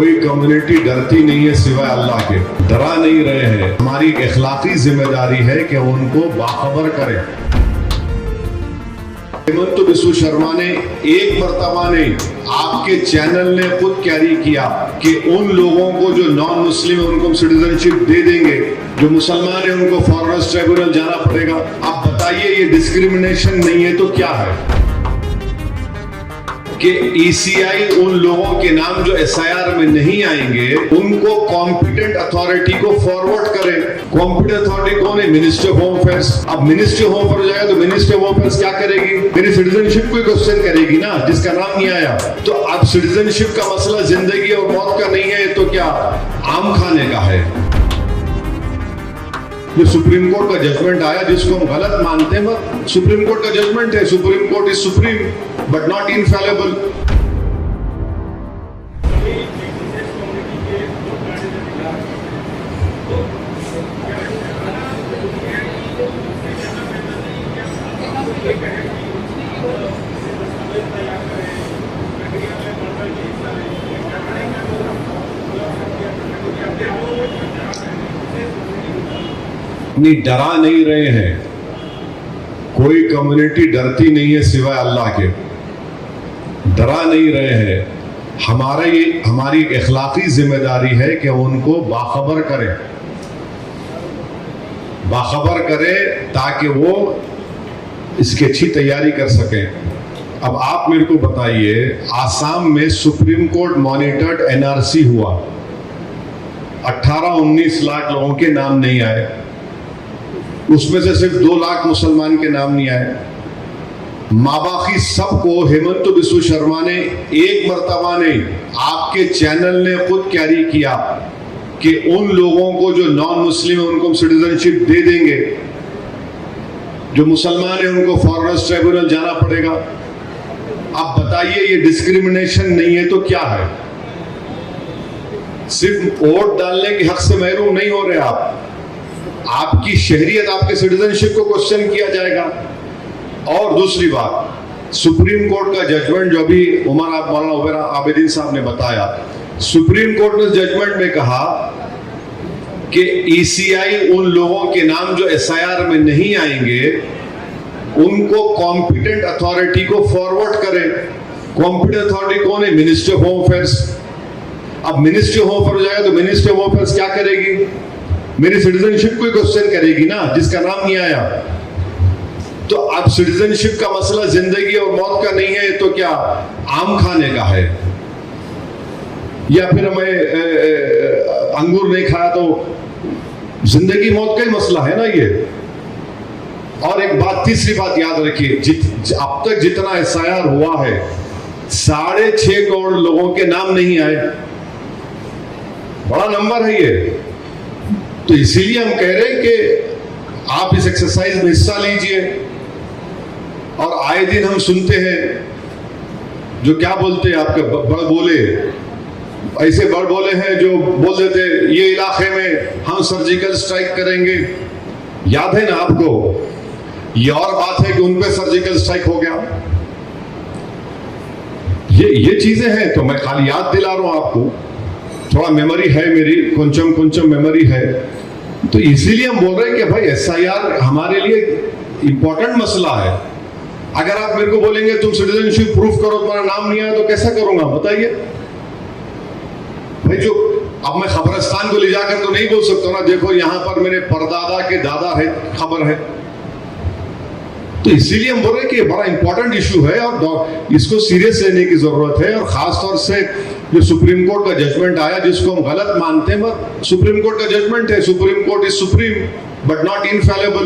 कोई कम्युनिटी डरती नहीं है सिवाय अल्लाह के, डरा नहीं रहे हैं। हमारी इखलाकी जिम्मेदारी है कि उनको बाखबर करें। हेमंत बिस्व शर्मा ने एक मर्तबा ने आपके चैनल ने खुद कैरी किया कि उन लोगों को जो नॉन मुस्लिम है उनको सिटीजनशिप दे देंगे, जो मुसलमान है उनको फॉरेनर्स ट्रिब्यूनल जाना पड़ेगा। आप बताइए ये डिस्क्रिमिनेशन नहीं है तो क्या है कि ईसीआई उन लोगों के नाम जो एसआईआर में नहीं आएंगे उनको कॉम्पिटेंट अथॉरिटी को फॉरवर्ड करें। कॉम्पिटेंट अथॉरिटी कौन है? Ministry of home affairs. अब मिनिस्ट्री ऑफ होम अफेयर्स जाएगा तो मिनिस्ट्री ऑफ होम अफेयर्स क्या करेगी? मेरी सिटीजनशिप को क्वेश्चन करेगी ना, जिसका नाम नहीं आया। तो अब सिटीजनशिप का मसला जिंदगी और मौत का नहीं है तो क्या आम खाने का है? ये सुप्रीम कोर्ट का जजमेंट आया जिसको हम गलत मानते हैं, मत सुप्रीम कोर्ट का जजमेंट है। Supreme court is supreme but not infallible. नहीं, डरा नहीं रहे हैं। कोई कम्युनिटी डरती नहीं है सिवाय अल्लाह के, डरा नहीं रहे हैं। हमारी इखलाकी जिम्मेदारी है कि उनको बाखबर करें ताकि वो इसकी अच्छी तैयारी कर सकें। अब आप मेरे को बताइए, आसाम में सुप्रीम कोर्ट मॉनिटर्ड एनआरसी हुआ, 18-19 लाख लोगों के नाम नहीं आए, उसमें से सिर्फ 2 लाख मुसलमान के नाम नहीं आए। माँ बाकी सबको हेमंत बिस्व शर्मा ने एक मर्तबा ने आपके चैनल ने खुद कैरी किया कि उन लोगों को जो नॉन मुस्लिम है उनको सिटीजनशिप दे देंगे, जो मुसलमान है उनको फॉरेनर्स ट्रिब्यूनल जाना पड़ेगा। अब बताइए ये डिस्क्रिमिनेशन नहीं है तो क्या है? सिर्फ वोट डालने के हक से महरूम नहीं हो रहे आप, आपकी शहरियत, आपके सिटीजनशिप को क्वेश्चन किया जाएगा। और दूसरी बात, सुप्रीम कोर्ट का जजमेंट जो अभी मौलाना उमर आबिदीन साहब ने बताया, सुप्रीम कोर्ट ने जजमेंट में कहा कि ईसीआई उन लोगों के नाम जो एसआईआर में नहीं आएंगे उनको कॉम्पिटेंट अथॉरिटी को फॉरवर्ड करें। कॉम्पिटेंट अथॉरिटी कौन है? Ministry of home affairs. अब मिनिस्ट्री ऑफ होम अफेयर्स जाएगा तो मिनिस्ट्री ऑफ होम अफेयर्स क्या करेगी? मेरी सिटीजनशिप को क्वेश्चन करेगी ना, जिसका नाम नहीं आया। तो अब सिटीजनशिप का मसला जिंदगी और मौत का नहीं है तो क्या आम खाने का है? या फिर मैं अंगूर नहीं खाया तो जिंदगी मौत का ही मसला है ना ये। और एक बात, तीसरी बात याद रखिए, अब तक जितना एसआईआर हुआ है 6.5 करोड़ लोगों के नाम नहीं आए, बड़ा नंबर है ये। तो इसीलिए हम कह रहे हैं कि आप इस एक्सरसाइज में हिस्सा लीजिए। और आए दिन हम सुनते हैं जो क्या बोलते हैं, आपके बड़ बोले, ऐसे बड़ बोले हैं जो बोल देते ये इलाके में हम सर्जिकल स्ट्राइक करेंगे। याद है ना आपको? ये और बात है कि उन पे सर्जिकल स्ट्राइक हो गया। ये चीजें हैं, तो मैं खाली याद दिला रहा हूं आपको, थोड़ा मेमोरी है मेरी, कुंचम मेमोरी है। तो इसीलिए हम बोल रहे हैं कि भाई एसआईआर हमारे लिए इंपॉर्टेंट मसला है। अगर आप मेरे को बोलेंगे तुम सिटीजनशिप प्रूफ करो, तुम्हारा नाम नहीं आया, तो कैसा करूंगा बताइए भाई? जो अब मैं खबरस्तान को ले जाकर तो नहीं बोल सकता ना, देखो यहां पर मेरे परदादा के दादा है, खबर है। तो इसीलिए हम बोल रहे हैं कि ये बड़ा इंपॉर्टेंट इशू है और इसको सीरियस लेने की जरूरत है। और खासतौर से जो सुप्रीम कोर्ट का जजमेंट आया जिसको हम गलत मानते हैं, मत सुप्रीम कोर्ट का जजमेंट है। Supreme court is supreme but not infallible.